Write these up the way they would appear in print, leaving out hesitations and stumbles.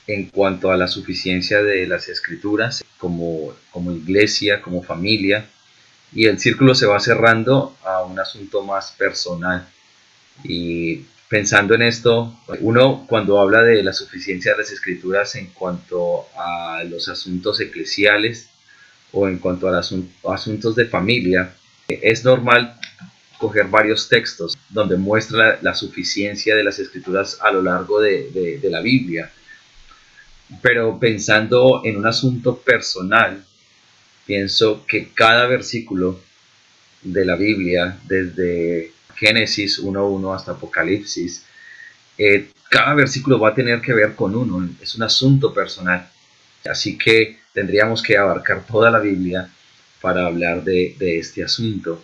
en cuanto a la suficiencia de las escrituras como iglesia, como familia, y el círculo se va cerrando a un asunto más personal. Y pensando en esto, uno cuando habla de la suficiencia de las escrituras en cuanto a los asuntos eclesiales o en cuanto a asuntos de familia, es normal coger varios textos donde muestra la suficiencia de las escrituras a lo largo de la Biblia. Pero pensando en un asunto personal, pienso que cada versículo de la Biblia, desde Génesis 1.1 hasta Apocalipsis, cada versículo va a tener que ver con uno, es un asunto personal. Así que tendríamos que abarcar toda la Biblia para hablar de este asunto.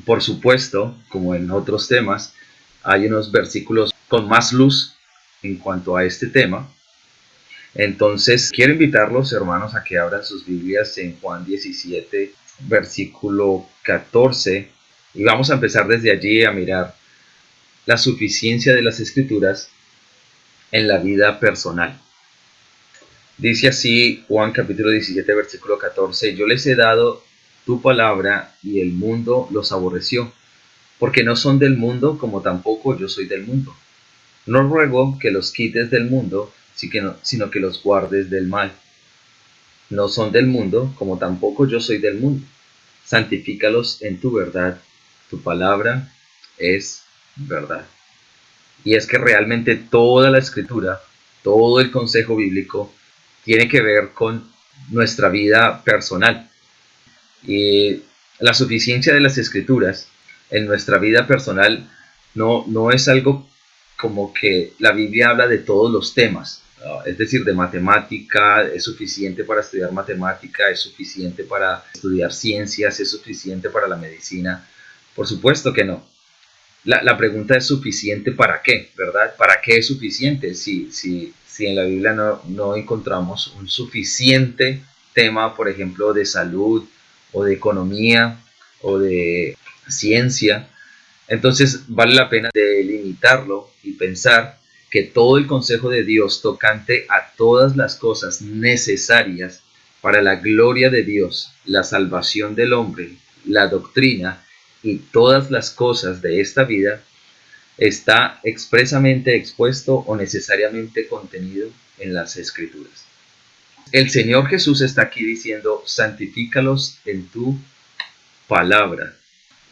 Por supuesto, como en otros temas, hay unos versículos con más luz en cuanto a este tema. Entonces, quiero invitarlos, hermanos, a que abran sus Biblias en Juan 17, versículo 14, y vamos a empezar desde allí a mirar la suficiencia de las Escrituras en la vida personal. Dice así Juan capítulo 17, versículo 14, yo les he dado tu palabra y el mundo los aborreció, porque no son del mundo como tampoco yo soy del mundo. No ruego que los quites del mundo, sino que los guardes del mal. No son del mundo como tampoco yo soy del mundo. Santifícalos en tu verdad. Tu palabra es verdad. Y es que realmente toda la escritura, todo el consejo bíblico, tiene que ver con nuestra vida personal. Y la suficiencia de las escrituras en nuestra vida personal no es algo como que la Biblia habla de todos los temas. Es decir, de matemática, es suficiente para estudiar matemática, es suficiente para estudiar ciencias, es suficiente para la medicina. Por supuesto que no. La pregunta es suficiente para qué, ¿verdad? ¿Para qué es suficiente? Si en la Biblia no encontramos un suficiente tema, por ejemplo, de salud o de economía o de ciencia, entonces vale la pena delimitarlo y pensar que todo el consejo de Dios tocante a todas las cosas necesarias para la gloria de Dios, la salvación del hombre, la doctrina y todas las cosas de esta vida está expresamente expuesto o necesariamente contenido en las Escrituras. El Señor Jesús está aquí diciendo, santifícalos en tu palabra.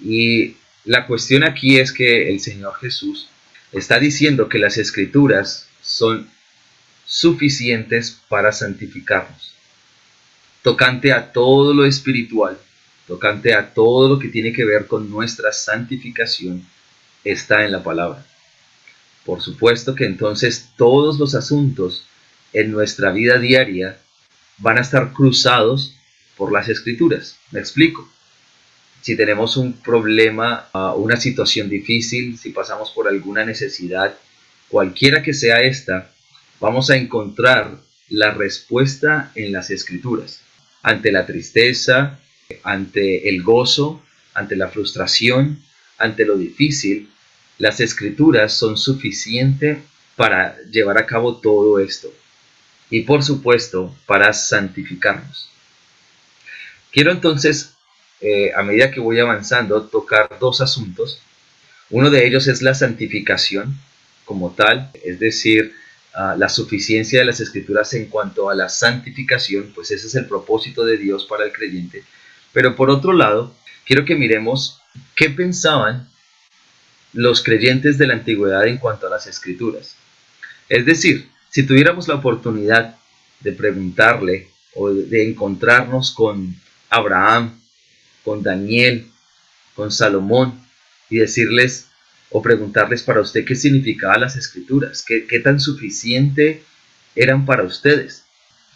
Y la cuestión aquí es que el Señor Jesús está diciendo que las Escrituras son suficientes para santificarnos. Tocante a todo lo espiritual, tocante a todo lo que tiene que ver con nuestra santificación, está en la palabra. Por supuesto que entonces todos los asuntos en nuestra vida diaria van a estar cruzados por las Escrituras. ¿Me explico? Si tenemos un problema, una situación difícil, si pasamos por alguna necesidad, cualquiera que sea esta, vamos a encontrar la respuesta en las Escrituras. Ante la tristeza, ante el gozo, ante la frustración, ante lo difícil, las Escrituras son suficientes para llevar a cabo todo esto. Y por supuesto, para santificarnos. Quiero entonces, a medida que voy avanzando, tocar dos asuntos. Uno de ellos es la santificación como tal, es decir, la suficiencia de las Escrituras en cuanto a la santificación, pues ese es el propósito de Dios para el creyente. Pero por otro lado, quiero que miremos qué pensaban los creyentes de la antigüedad en cuanto a las Escrituras. Es decir, si tuviéramos la oportunidad de preguntarle o de encontrarnos con Abraham, con Daniel, con Salomón y decirles o preguntarles para usted qué significaban las Escrituras, qué tan suficiente eran para ustedes,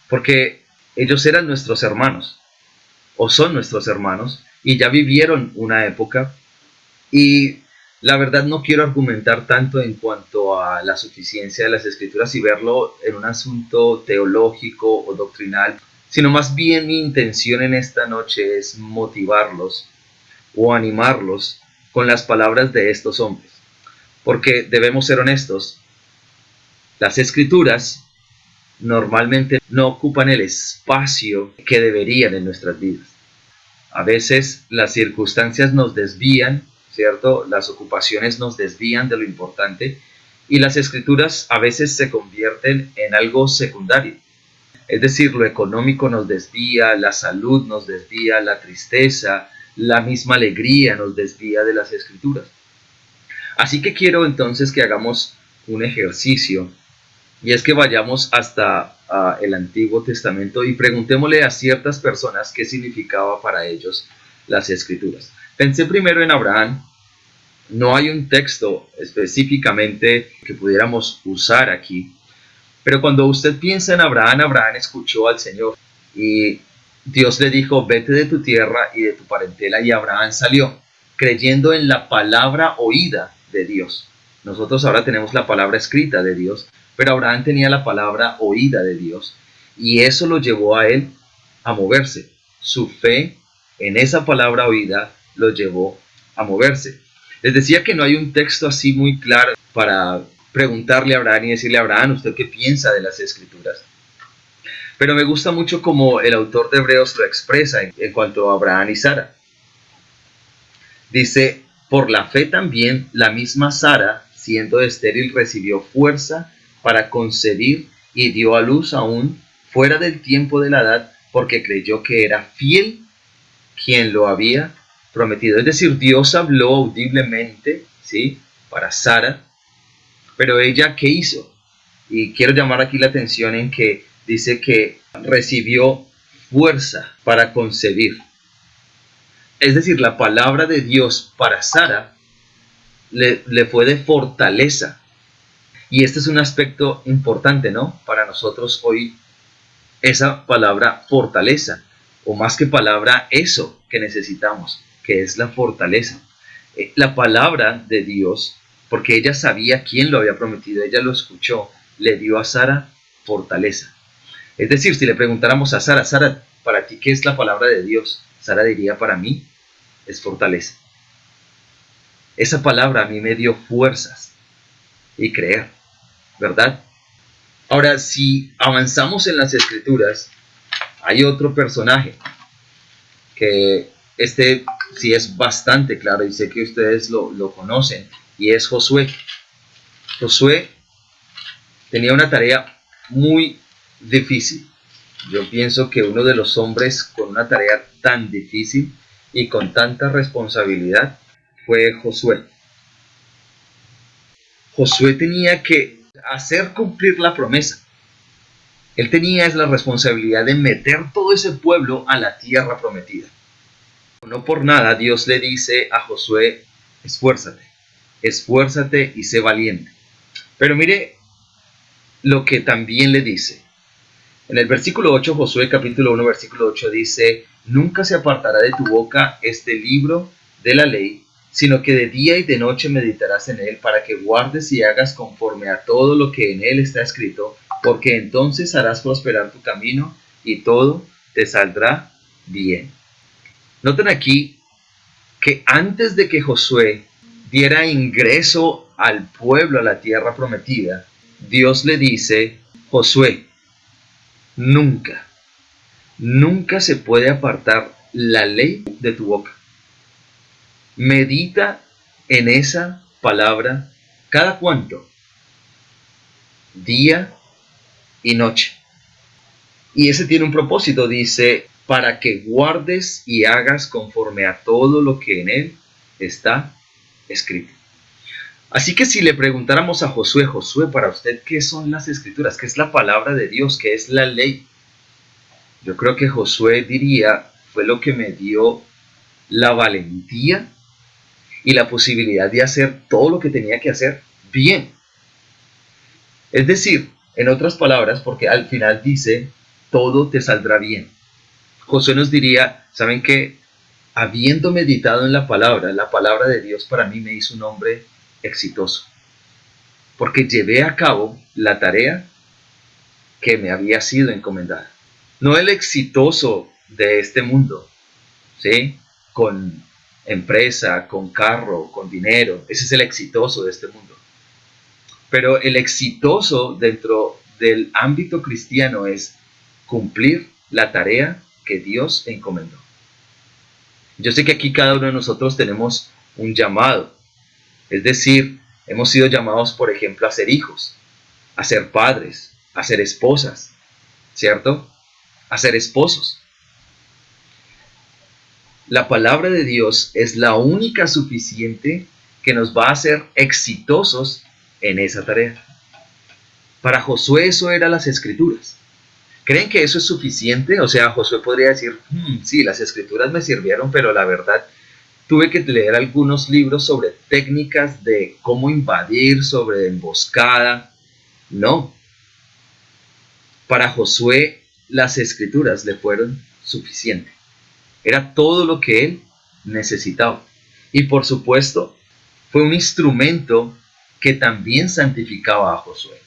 porque ellos eran nuestros hermanos o son nuestros hermanos y ya vivieron una época. Y la verdad no quiero argumentar tanto en cuanto a la suficiencia de las Escrituras y verlo en un asunto teológico o doctrinal, sino más bien mi intención en esta noche es motivarlos o animarlos con las palabras de estos hombres. Porque debemos ser honestos, las Escrituras normalmente no ocupan el espacio que deberían en nuestras vidas. A veces las circunstancias nos desvían, ¿cierto? Las ocupaciones nos desvían de lo importante y las escrituras a veces se convierten en algo secundario. Es decir, lo económico nos desvía, la salud nos desvía, la tristeza, la misma alegría nos desvía de las escrituras. Así que quiero entonces que hagamos un ejercicio y es que vayamos hasta el Antiguo Testamento y preguntémosle a ciertas personas qué significaba para ellos las escrituras. Pensé primero en Abraham. No hay un texto específicamente que pudiéramos usar aquí, pero cuando usted piensa en Abraham, Abraham escuchó al Señor y Dios le dijo, vete de tu tierra y de tu parentela, y Abraham salió, creyendo en la palabra oída de Dios. Nosotros ahora tenemos la palabra escrita de Dios, pero Abraham tenía la palabra oída de Dios, y eso lo llevó a él a moverse. Su fe en esa palabra oída lo llevó a moverse. Les decía que no hay un texto así muy claro para preguntarle a Abraham y decirle a Abraham, ¿usted qué piensa de las escrituras? Pero me gusta mucho como el autor de Hebreos lo expresa en cuanto a Abraham y Sara. Dice, por la fe también la misma Sara, siendo estéril, recibió fuerza para concebir y dio a luz aún fuera del tiempo de la edad, porque creyó que era fiel quien lo había prometido. Es decir, Dios habló audiblemente, ¿sí?, para Sara, pero ella, ¿qué hizo? Y quiero llamar aquí la atención en que dice que recibió fuerza para concebir. Es decir, la palabra de Dios para Sara le fue de fortaleza. Y este es un aspecto importante, ¿no?, para nosotros hoy, esa palabra fortaleza, o más que palabra, eso que necesitamos, que es la fortaleza. La palabra de Dios, porque ella sabía quién lo había prometido, ella lo escuchó, le dio a Sara fortaleza. Es decir, si le preguntáramos a Sara, Sara, ¿para ti qué es la palabra de Dios? Sara diría, para mí es fortaleza. Esa palabra a mí me dio fuerzas y creer, ¿verdad? Ahora, si avanzamos en las escrituras, hay otro personaje que sí es bastante claro y sé que ustedes lo conocen, y es Josué. Josué tenía una tarea muy difícil. Yo pienso que uno de los hombres con una tarea tan difícil y con tanta responsabilidad fue Josué. Josué tenía que hacer cumplir la promesa. Él tenía la responsabilidad de meter todo ese pueblo a la tierra prometida. No por nada Dios le dice a Josué, esfuérzate y sé valiente. Pero mire lo que también le dice. En el versículo 8, Josué capítulo 1, versículo 8 dice, nunca se apartará de tu boca este libro de la ley, sino que de día y de noche meditarás en él, para que guardes y hagas conforme a todo lo que en él está escrito, porque entonces harás prosperar tu camino y todo te saldrá bien. Noten aquí que antes de que Josué diera ingreso al pueblo a la tierra prometida, Dios le dice, Josué, nunca se puede apartar la ley de tu boca. Medita en esa palabra cada cuánto, día y noche. Y ese tiene un propósito, dice, para que guardes y hagas conforme a todo lo que en él está escrito. Así que si le preguntáramos a Josué, para usted, ¿qué son las escrituras? ¿Qué es la palabra de Dios? ¿Qué es la ley? Yo creo que Josué diría, fue lo que me dio la valentía y la posibilidad de hacer todo lo que tenía que hacer bien. Es decir, en otras palabras, porque al final dice, todo te saldrá bien. Josué nos diría, ¿saben qué? Habiendo meditado en la palabra de Dios para mí me hizo un hombre exitoso. Porque llevé a cabo la tarea que me había sido encomendada. No el exitoso de este mundo, ¿sí?, con empresa, con carro, con dinero. Ese es el exitoso de este mundo. Pero el exitoso dentro del ámbito cristiano es cumplir la tarea que Dios encomendó. Yo sé que aquí cada uno de nosotros tenemos un llamado, es decir, hemos sido llamados, por ejemplo, a ser hijos, a ser padres, a ser esposas, ¿cierto? A ser esposos. La palabra de Dios es la única suficiente que nos va a hacer exitosos en esa tarea. Para Josué eso eran las escrituras. ¿Creen que eso es suficiente? O sea, Josué podría decir, sí, las escrituras me sirvieron, pero la verdad tuve que leer algunos libros sobre técnicas de cómo invadir, sobre emboscada. No. Para Josué las escrituras le fueron suficientes. Era todo lo que él necesitaba. Y por supuesto, fue un instrumento que también santificaba a Josué.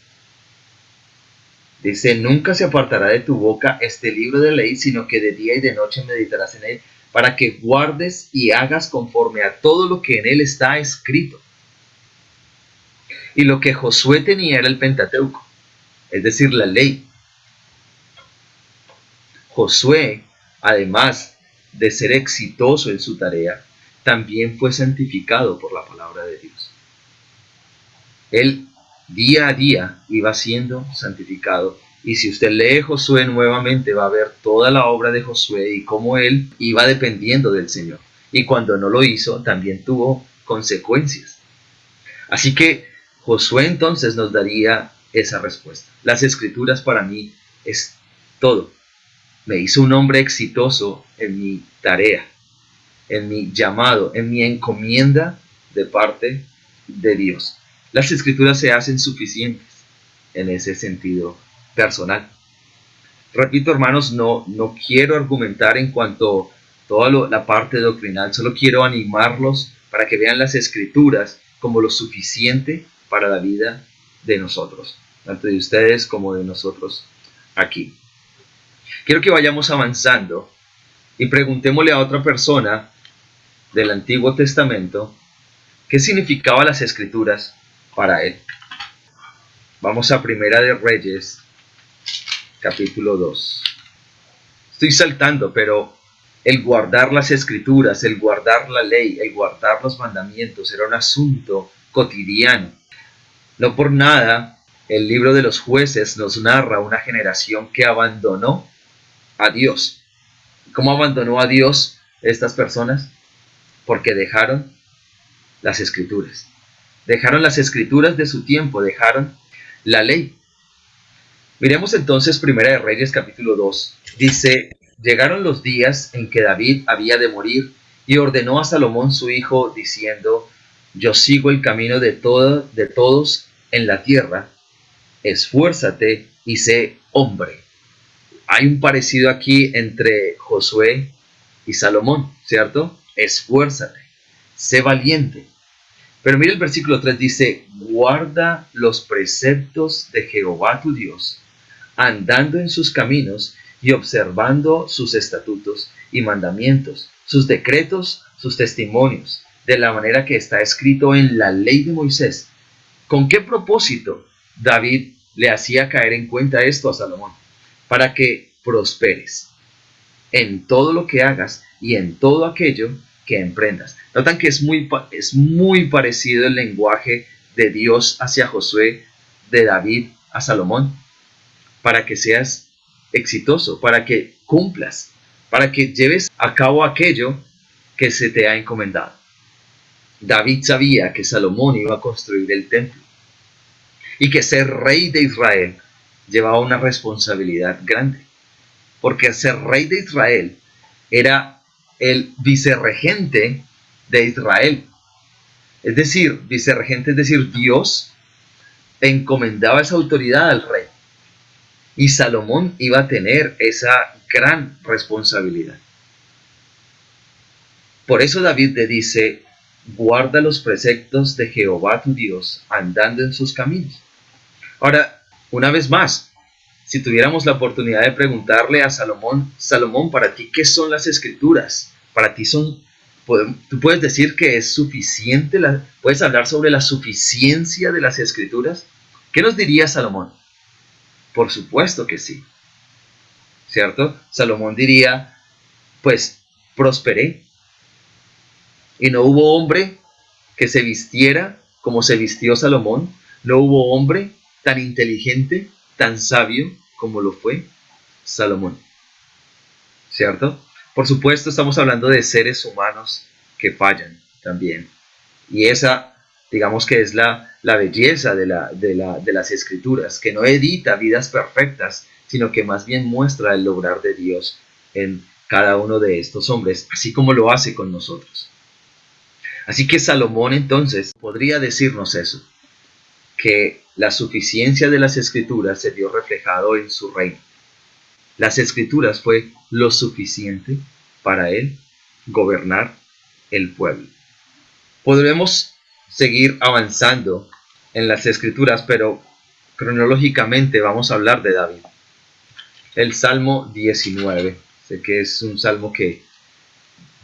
Dice, nunca se apartará de tu boca este libro de ley, sino que de día y de noche meditarás en él, para que guardes y hagas conforme a todo lo que en él está escrito. Y lo que Josué tenía era el Pentateuco, es decir, la ley. Josué, además de ser exitoso en su tarea, también fue santificado por la palabra de Dios. Él día a día iba siendo santificado. Y si usted lee Josué nuevamente, va a ver toda la obra de Josué y cómo él iba dependiendo del Señor. Y cuando no lo hizo, también tuvo consecuencias. Así que Josué entonces nos daría esa respuesta. Las escrituras para mí es todo. Me hizo un hombre exitoso en mi tarea, en mi llamado, en mi encomienda de parte de Dios. Las escrituras se hacen suficientes en ese sentido personal. Repito, hermanos, no quiero argumentar en cuanto a toda la parte doctrinal, solo quiero animarlos para que vean las escrituras como lo suficiente para la vida de nosotros, tanto de ustedes como de nosotros aquí. Quiero que vayamos avanzando y preguntémosle a otra persona del Antiguo Testamento qué significaban las escrituras para él. Vamos a Primera de Reyes, capítulo 2. Estoy saltando, pero el guardar las escrituras, el guardar la ley, el guardar los mandamientos era un asunto cotidiano. No por nada, el libro de los Jueces nos narra una generación que abandonó a Dios. ¿Cómo abandonó a Dios estas personas? Porque dejaron las escrituras. Dejaron las escrituras de su tiempo, dejaron la ley. Miremos entonces Primera de Reyes capítulo 2. Dice, llegaron los días en que David había de morir y ordenó a Salomón su hijo diciendo, yo sigo el camino de todos en la tierra, esfuérzate y sé hombre. Hay un parecido aquí entre Josué y Salomón, ¿cierto? Esfuérzate, sé valiente. Pero mira el versículo 3 dice, guarda los preceptos de Jehová tu Dios, andando en sus caminos y observando sus estatutos y mandamientos, sus decretos, sus testimonios, de la manera que está escrito en la ley de Moisés. ¿Con qué propósito David le hacía caer en cuenta esto a Salomón? Para que prosperes en todo lo que hagas y en todo aquello que emprendas. Notan que es muy parecido el lenguaje de Dios hacia Josué, de David a Salomón, para que seas exitoso, para que cumplas, para que lleves a cabo aquello que se te ha encomendado. David sabía que Salomón iba a construir el templo y que ser rey de Israel llevaba una responsabilidad grande, porque ser rey de Israel era el vicerregente de Israel. Es decir, vicerregente, es decir, Dios encomendaba esa autoridad al rey. Y Salomón iba a tener esa gran responsabilidad. Por eso David le dice, guarda los preceptos de Jehová tu Dios, andando en sus caminos. Ahora, una vez más, si tuviéramos la oportunidad de preguntarle a Salomón, Salomón, para ti, ¿qué son las escrituras? Para ti tú puedes decir que es suficiente, puedes hablar sobre la suficiencia de las escrituras. ¿Qué nos diría Salomón? Por supuesto que sí, ¿cierto? Salomón diría, pues prosperé y no hubo hombre que se vistiera como se vistió Salomón, no hubo hombre tan inteligente, tan sabio como lo fue Salomón, ¿cierto? Por supuesto estamos hablando de seres humanos que fallan también. Y esa, digamos que es la belleza de las escrituras, que no edita vidas perfectas, sino que más bien muestra el lograr de Dios en cada uno de estos hombres, así como lo hace con nosotros. Así que Salomón entonces podría decirnos eso, que la suficiencia de las escrituras se vio reflejado en su reino. Las escrituras fue lo suficiente para él gobernar el pueblo. Podremos seguir avanzando en las escrituras, pero cronológicamente vamos a hablar de David. El Salmo 19, sé que es un salmo que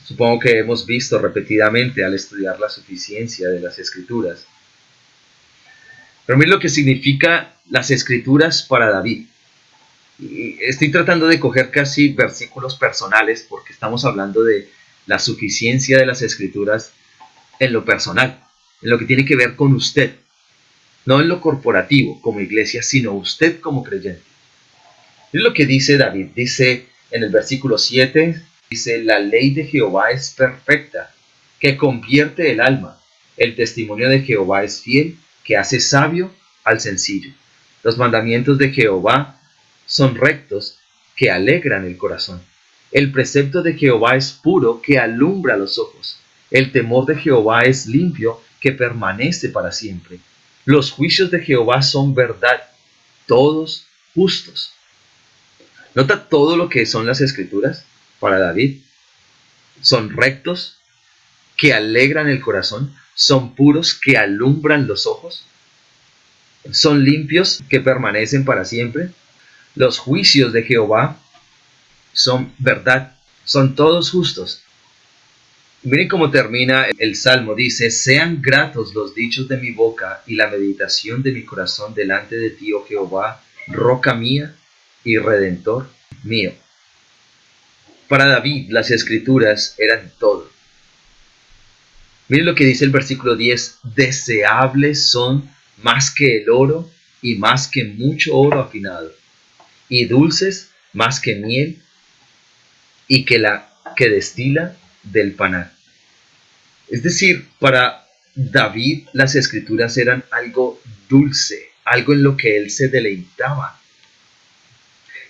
supongo que hemos visto repetidamente al estudiar la suficiencia de las escrituras. Pero miren lo que significa las escrituras para David. Y estoy tratando de coger casi versículos personales porque estamos hablando de la suficiencia de las escrituras en lo personal, en lo que tiene que ver con usted, no en lo corporativo como iglesia, sino usted como creyente. Es lo que dice David, dice en el versículo 7, dice, la ley de Jehová es perfecta, que convierte el alma. El testimonio de Jehová es fiel, que hace sabio al sencillo. Los mandamientos de Jehová son rectos, que alegran el corazón. El precepto de Jehová es puro, que alumbra los ojos. El temor de Jehová es limpio, que permanece para siempre. Los juicios de Jehová son verdad, todos justos. ¿Nota todo lo que son las escrituras para David? Son rectos, que alegran el corazón. Son puros, que alumbran los ojos. Son limpios, que permanecen para siempre. Los juicios de Jehová son verdad, son todos justos. Miren cómo termina el Salmo, dice, sean gratos los dichos de mi boca y la meditación de mi corazón delante de ti, oh Jehová, roca mía y redentor mío. Para David las escrituras eran todo. Miren lo que dice el versículo 10, deseables son más que el oro y más que mucho oro afinado, y dulces más que miel y que la que destila del panal. Es decir, para David las escrituras eran algo dulce, algo en lo que él se deleitaba.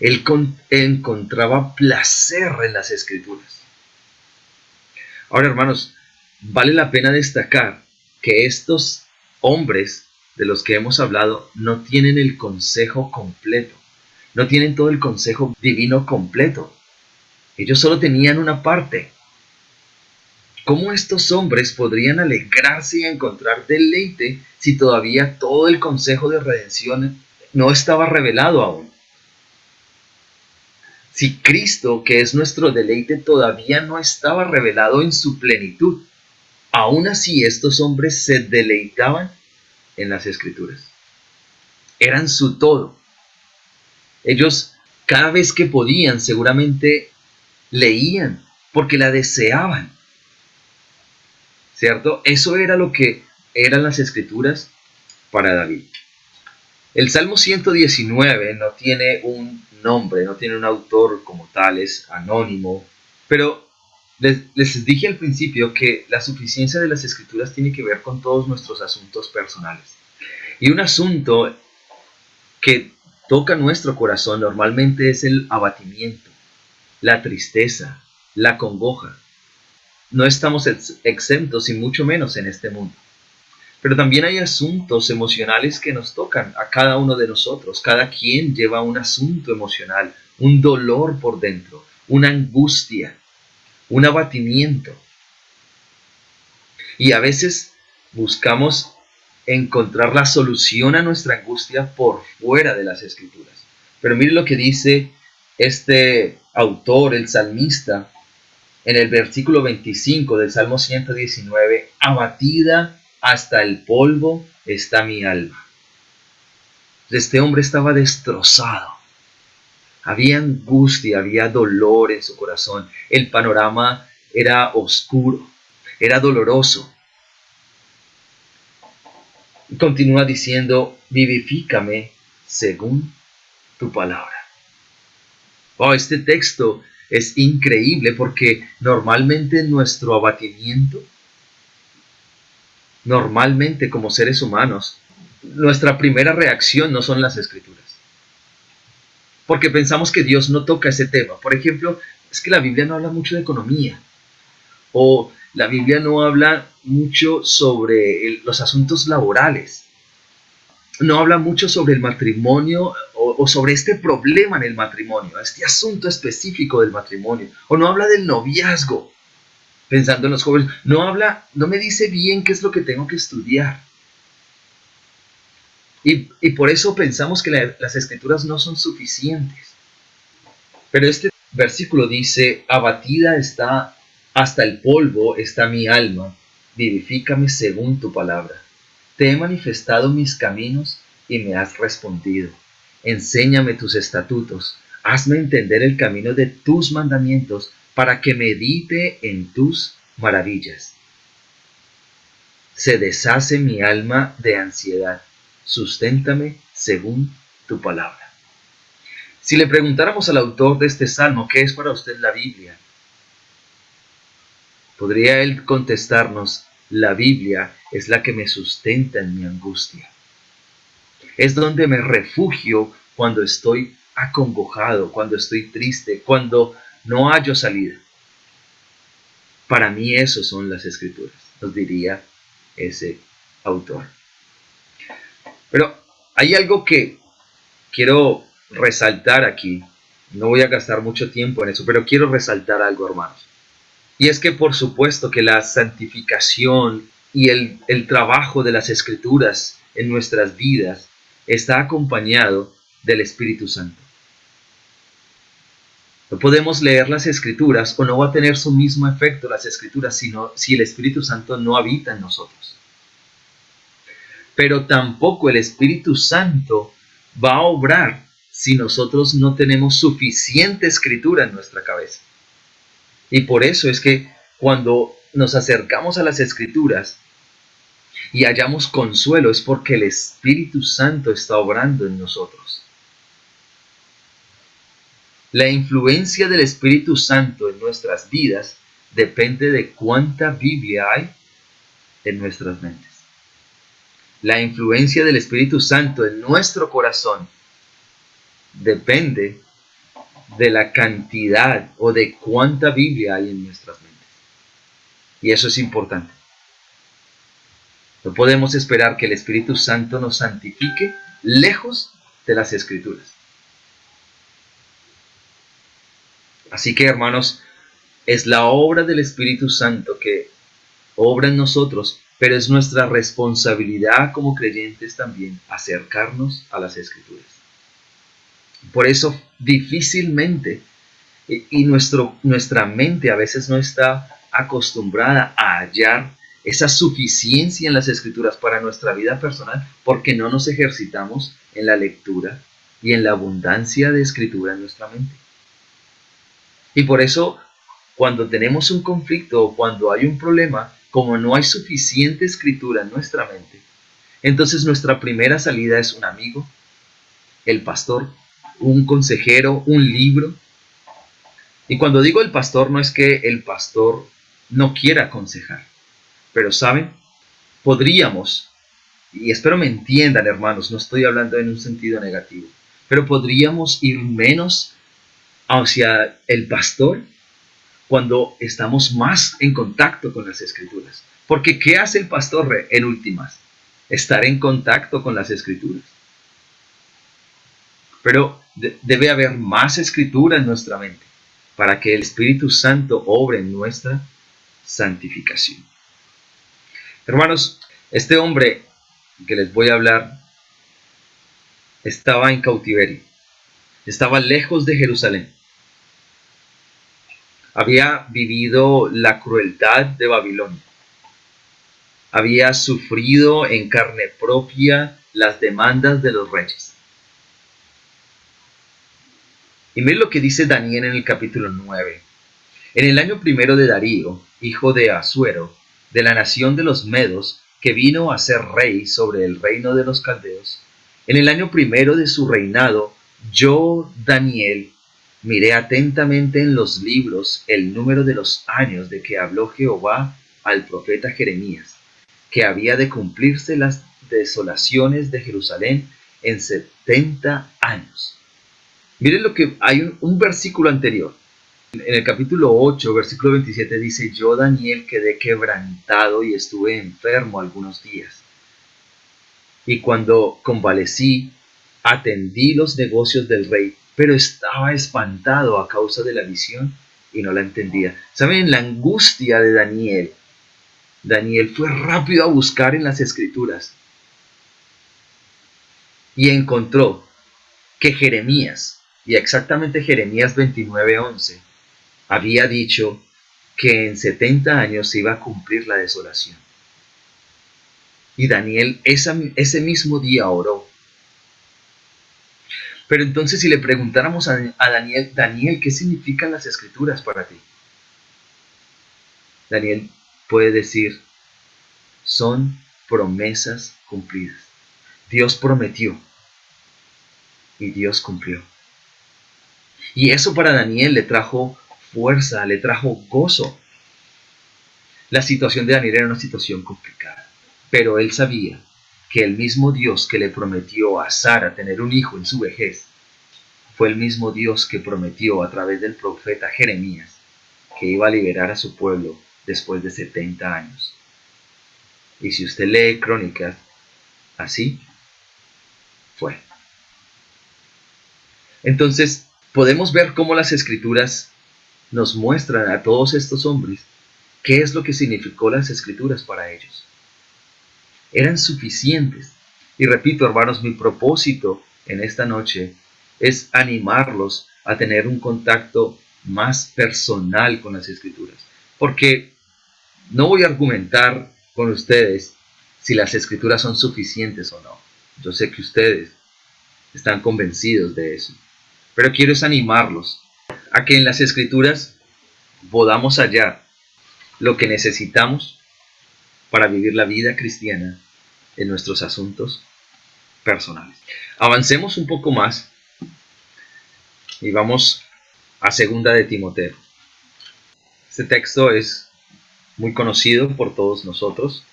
Él encontraba placer en las escrituras. Ahora, hermanos, vale la pena destacar que estos hombres de los que hemos hablado no tienen el consejo completo, no tienen todo el consejo divino completo. Ellos solo tenían una parte. ¿Cómo estos hombres podrían alegrarse y encontrar deleite si todavía todo el consejo de redención no estaba revelado aún? Si Cristo, que es nuestro deleite, todavía no estaba revelado en su plenitud, aún así estos hombres se deleitaban en las escrituras. Eran su todo. Ellos, cada vez que podían, seguramente leían porque la deseaban. ¿Cierto? Eso era lo que eran las escrituras para David. El Salmo 119 no tiene un nombre, no tiene un autor como tal, es anónimo, pero les dije al principio que la suficiencia de las escrituras tiene que ver con todos nuestros asuntos personales. Y un asunto que toca nuestro corazón normalmente es el abatimiento, la tristeza, la congoja. No estamos exentos y mucho menos en este mundo. Pero también hay asuntos emocionales que nos tocan a cada uno de nosotros. Cada quien lleva un asunto emocional, un dolor por dentro, una angustia, un abatimiento. Y a veces buscamos encontrar la solución a nuestra angustia por fuera de las escrituras. Pero mire lo que dice este autor, el salmista, en el versículo 25 del Salmo 119, abatida hasta el polvo está mi alma. Este hombre estaba destrozado. Había angustia, había dolor en su corazón. El panorama era oscuro, era doloroso. Y continúa diciendo, vivifícame según tu palabra. Oh, este texto es increíble porque normalmente nuestro abatimiento, normalmente como seres humanos, nuestra primera reacción no son las escrituras. Porque pensamos que Dios no toca ese tema. Por ejemplo, es que la Biblia no habla mucho de economía. O la Biblia no habla mucho sobre los asuntos laborales. No habla mucho sobre el matrimonio o sobre este problema en el matrimonio, este asunto específico del matrimonio. O no habla del noviazgo, pensando en los jóvenes. No me dice bien qué es lo que tengo que estudiar. Y por eso pensamos que las escrituras no son suficientes. Pero este versículo dice, abatida está hasta el polvo está mi alma, vivifícame según tu palabra. Te he manifestado mis caminos y me has respondido. Enséñame tus estatutos, hazme entender el camino de tus mandamientos para que medite en tus maravillas. Se deshace mi alma de ansiedad, susténtame según tu palabra. Si le preguntáramos al autor de este salmo, ¿qué es para usted la Biblia? Podría él contestarnos, la Biblia es la que me sustenta en mi angustia. Es donde me refugio cuando estoy acongojado, cuando estoy triste, cuando no hallo salida. Para mí eso son las escrituras, nos diría ese autor. Pero hay algo que quiero resaltar aquí. No voy a gastar mucho tiempo en eso, pero quiero resaltar algo, hermanos. Y es que por supuesto que la santificación y el trabajo de las escrituras en nuestras vidas está acompañado del Espíritu Santo. No podemos leer las escrituras o no va a tener su mismo efecto las escrituras si el Espíritu Santo no habita en nosotros. Pero tampoco el Espíritu Santo va a obrar si nosotros no tenemos suficiente escritura en nuestra cabeza. Y por eso es que cuando nos acercamos a las escrituras y hallamos consuelo es porque el Espíritu Santo está obrando en nosotros. La influencia del Espíritu Santo en nuestras vidas depende de cuánta Biblia hay en nuestras mentes. La influencia del Espíritu Santo en nuestro corazón depende de la cantidad o de cuánta Biblia hay en nuestras mentes. Y eso es importante. No podemos esperar que el Espíritu Santo nos santifique lejos de las Escrituras. Así que, hermanos, es la obra del Espíritu Santo que obra en nosotros, pero es nuestra responsabilidad como creyentes también acercarnos a las Escrituras. Por eso, difícilmente, y nuestra mente a veces no está acostumbrada a hallar esa suficiencia en las escrituras para nuestra vida personal porque no nos ejercitamos en la lectura y en la abundancia de escritura en nuestra mente. Y por eso, cuando tenemos un conflicto o cuando hay un problema, como no hay suficiente escritura en nuestra mente, entonces nuestra primera salida es un amigo, el pastor, un consejero, un libro. Y cuando digo el pastor, no es que el pastor no quiera aconsejar. Pero ¿saben? Podríamos, y espero me entiendan, hermanos, no estoy hablando en un sentido negativo, pero podríamos ir menos hacia el pastor cuando estamos más en contacto con las escrituras. Porque ¿qué hace el pastor en últimas? Estar en contacto con las escrituras. Pero debe haber más escritura en nuestra mente para que el Espíritu Santo obre en nuestra santificación. Hermanos, este hombre que les voy a hablar estaba en cautiverio, estaba lejos de Jerusalén. Había vivido la crueldad de Babilonia. Había sufrido en carne propia las demandas de los reyes. Y miren lo que dice Daniel en el capítulo 9. En el año primero de Darío, hijo de Asuero, de la nación de los Medos, que vino a ser rey sobre el reino de los caldeos, en el año primero de su reinado, yo, Daniel, miré atentamente en los libros el número de los años de que habló Jehová al profeta Jeremías, que había de cumplirse las desolaciones de Jerusalén en 70 años. Miren lo que hay un versículo anterior. En el capítulo 8, versículo 27 dice, yo Daniel quedé quebrantado y estuve enfermo algunos días. Y cuando convalecí, atendí los negocios del rey, pero estaba espantado a causa de la visión y no la entendía. ¿Saben? La angustia de Daniel. Daniel fue rápido a buscar en las escrituras y encontró que Jeremías, y exactamente Jeremías 29:11, había dicho que en 70 años se iba a cumplir la desolación. Y Daniel ese mismo día oró. Pero entonces si le preguntáramos a Daniel, Daniel, ¿qué significan las escrituras para ti? Daniel puede decir, son promesas cumplidas. Dios prometió y Dios cumplió. Y eso para Daniel le trajo fuerza, le trajo gozo. La situación de Daniel era una situación complicada, pero él sabía que el mismo Dios que le prometió a Sara tener un hijo en su vejez, fue el mismo Dios que prometió a través del profeta Jeremías que iba a liberar a su pueblo después de 70 años. Y si usted lee Crónicas, así fue. Entonces, podemos ver cómo las escrituras nos muestran a todos estos hombres qué es lo que significó las escrituras para ellos. Eran suficientes. Y repito, hermanos, mi propósito en esta noche es animarlos a tener un contacto más personal con las escrituras. Porque no voy a argumentar con ustedes si las escrituras son suficientes o no. Yo sé que ustedes están convencidos de eso. Pero quiero es animarlos a que en las escrituras podamos hallar lo que necesitamos para vivir la vida cristiana en nuestros asuntos personales. Avancemos un poco más y vamos a segunda de Timoteo. Este texto es muy conocido por todos nosotros.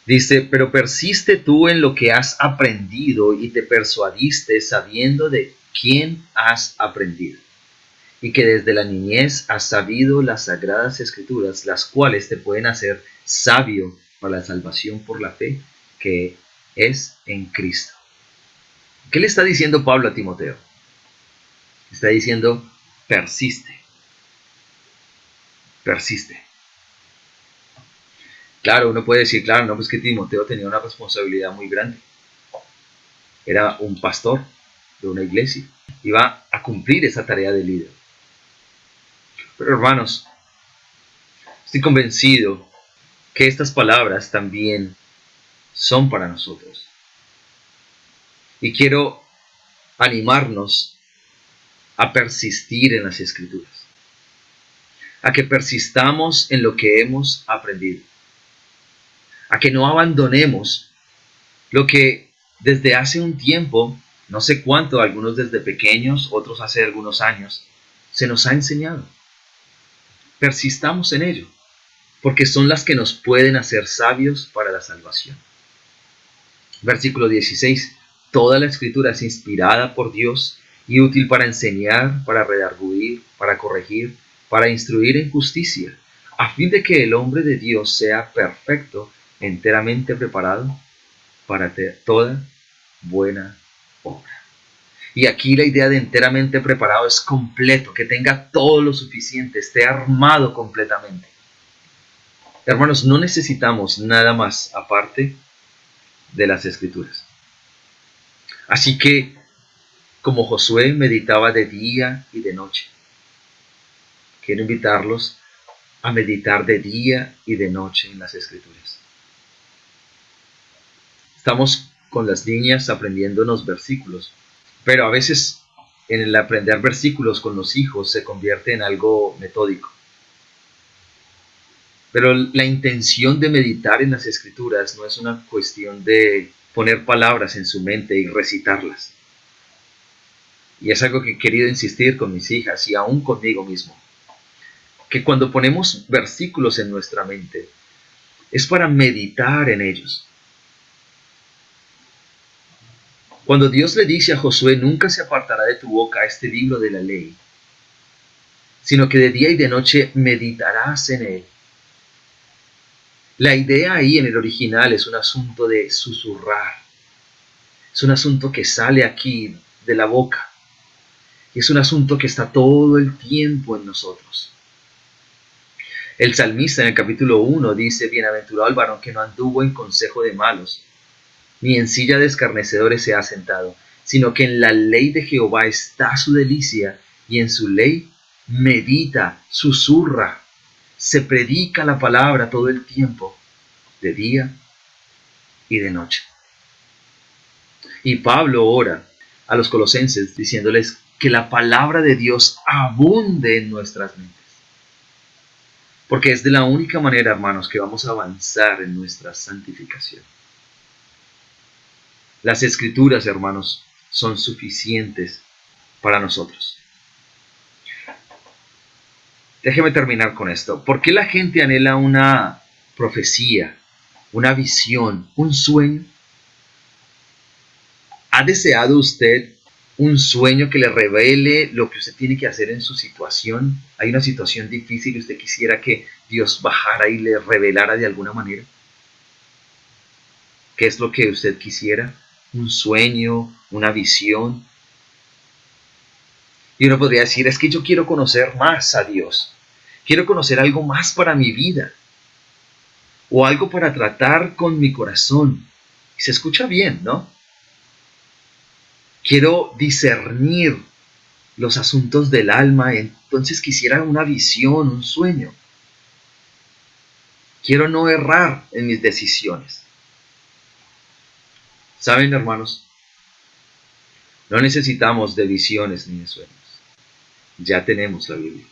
Dice, pero persiste tú en lo que has aprendido y te persuadiste sabiendo de quién has aprendido, y que desde la niñez has sabido las sagradas escrituras, las cuales te pueden hacer sabio para la salvación por la fe que es en Cristo. ¿Qué le está diciendo Pablo a Timoteo? Está diciendo, persiste. Persiste. Claro, uno puede decir, claro, no, pues que Timoteo tenía una responsabilidad muy grande. Era un pastor de una iglesia. Iba a cumplir esa tarea de líder. Pero hermanos, estoy convencido que estas palabras también son para nosotros. Y quiero animarnos a persistir en las escrituras. A que persistamos en lo que hemos aprendido. A que no abandonemos lo que desde hace un tiempo, no sé cuánto, algunos desde pequeños, otros hace algunos años, se nos ha enseñado. Persistamos en ello, porque son las que nos pueden hacer sabios para la salvación. Versículo 16. Toda la escritura es inspirada por Dios y útil para enseñar, para redarguir, para corregir, para instruir en justicia, a fin de que el hombre de Dios sea perfecto, enteramente preparado para toda buena obra. Y aquí la idea de enteramente preparado es completo, que tenga todo lo suficiente, esté armado completamente. Hermanos, no necesitamos nada más aparte de las escrituras. Así que, como Josué meditaba de día y de noche, quiero invitarlos a meditar de día y de noche en las escrituras. Estamos con las niñas aprendiendo unos versículos, pero a veces en el aprender versículos con los hijos se convierte en algo metódico. Pero la intención de meditar en las Escrituras no es una cuestión de poner palabras en su mente y recitarlas. Y es algo que he querido insistir con mis hijas y aún conmigo mismo. Que cuando ponemos versículos en nuestra mente, es para meditar en ellos. Cuando Dios le dice a Josué, nunca se apartará de tu boca este libro de la ley, sino que de día y de noche meditarás en él. La idea ahí en el original es un asunto de susurrar. Es un asunto que sale aquí de la boca. Es un asunto que está todo el tiempo en nosotros. El salmista en el capítulo 1 dice, bienaventurado el varón que no anduvo en consejo de malos, ni en silla de escarnecedores se ha sentado, sino que en la ley de Jehová está su delicia, y en su ley medita, susurra, se predica la palabra todo el tiempo, de día y de noche. Y Pablo ora a los colosenses diciéndoles que la palabra de Dios abunde en nuestras mentes. Porque es de la única manera, hermanos, que vamos a avanzar en nuestra santificación. Las Escrituras, hermanos, son suficientes para nosotros. Déjeme terminar con esto. ¿Por qué la gente anhela una profecía, una visión, un sueño? ¿Ha deseado usted un sueño que le revele lo que usted tiene que hacer en su situación? ¿Hay una situación difícil y usted quisiera que Dios bajara y le revelara de alguna manera? ¿Qué es lo que usted quisiera? ¿Un sueño? ¿Una visión? Y uno podría decir, es que yo quiero conocer más a Dios. Quiero conocer algo más para mi vida. O algo para tratar con mi corazón. Y se escucha bien, ¿no? Quiero discernir los asuntos del alma, entonces quisiera una visión, un sueño. Quiero no errar en mis decisiones. ¿Saben, hermanos? No necesitamos de visiones ni de sueños. Ya tenemos la Biblia.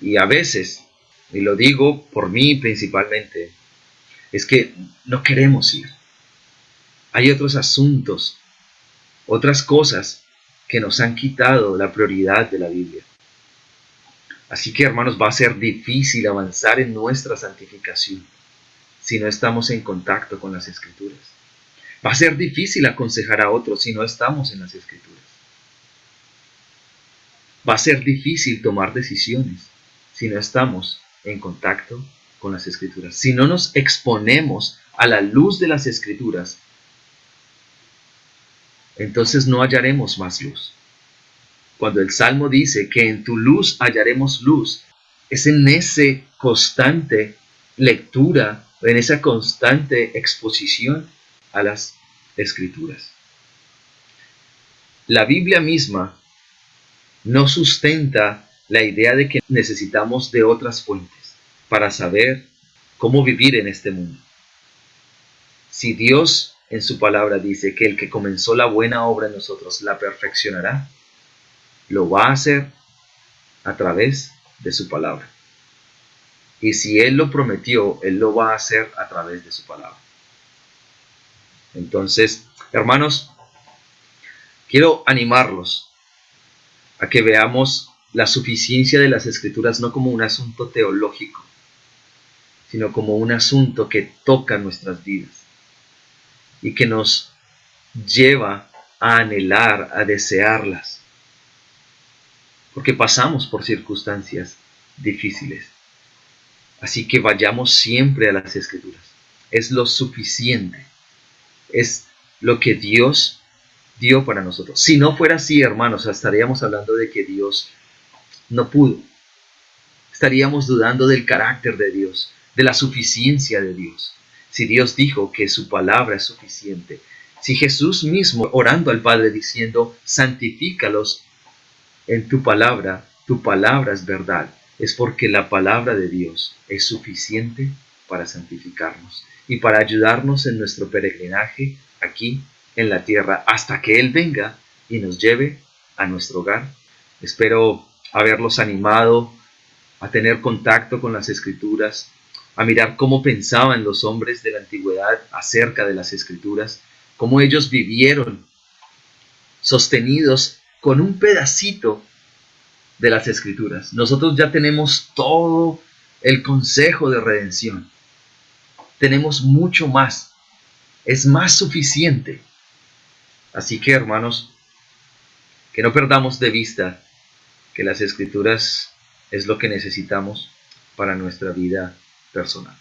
Y a veces, y lo digo por mí principalmente, es que no queremos ir. Hay otros asuntos, otras cosas que nos han quitado la prioridad de la Biblia. Así que, hermanos, va a ser difícil avanzar en nuestra santificación si no estamos en contacto con las Escrituras. Va a ser difícil aconsejar a otros si no estamos en las Escrituras. Va a ser difícil tomar decisiones si no estamos en contacto con las Escrituras. Si no nos exponemos a la luz de las Escrituras, entonces no hallaremos más luz. Cuando el Salmo dice que en tu luz hallaremos luz, es en esa constante lectura, en esa constante exposición a las Escrituras. La Biblia misma no sustenta la idea de que necesitamos de otras fuentes para saber cómo vivir en este mundo. Si Dios en su palabra dice que el que comenzó la buena obra en nosotros la perfeccionará, lo va a hacer a través de su palabra. Y si Él lo prometió, Él lo va a hacer a través de su palabra. Entonces, hermanos, quiero animarlos a que veamos la suficiencia de las Escrituras no como un asunto teológico, sino como un asunto que toca nuestras vidas y que nos lleva a anhelar, a desearlas, porque pasamos por circunstancias difíciles. Así que vayamos siempre a las Escrituras. Es lo suficiente. Es lo que Dios dio para nosotros. Si no fuera así, hermanos, estaríamos hablando de que Dios no pudo. Estaríamos dudando del carácter de Dios, de la suficiencia de Dios. Si Dios dijo que su palabra es suficiente, si Jesús mismo orando al Padre diciendo, santifícalos en tu palabra es verdad, es porque la palabra de Dios es suficiente para santificarnos y para ayudarnos en nuestro peregrinaje aquí en la tierra hasta que Él venga y nos lleve a nuestro hogar. Espero haberlos animado a tener contacto con las Escrituras, a mirar cómo pensaban los hombres de la antigüedad acerca de las Escrituras, cómo ellos vivieron sostenidos con un pedacito de las Escrituras. Nosotros ya tenemos todo el consejo de redención. Tenemos mucho más. Es más suficiente. Así que, hermanos, que no perdamos de vista que las Escrituras es lo que necesitamos para nuestra vida personal.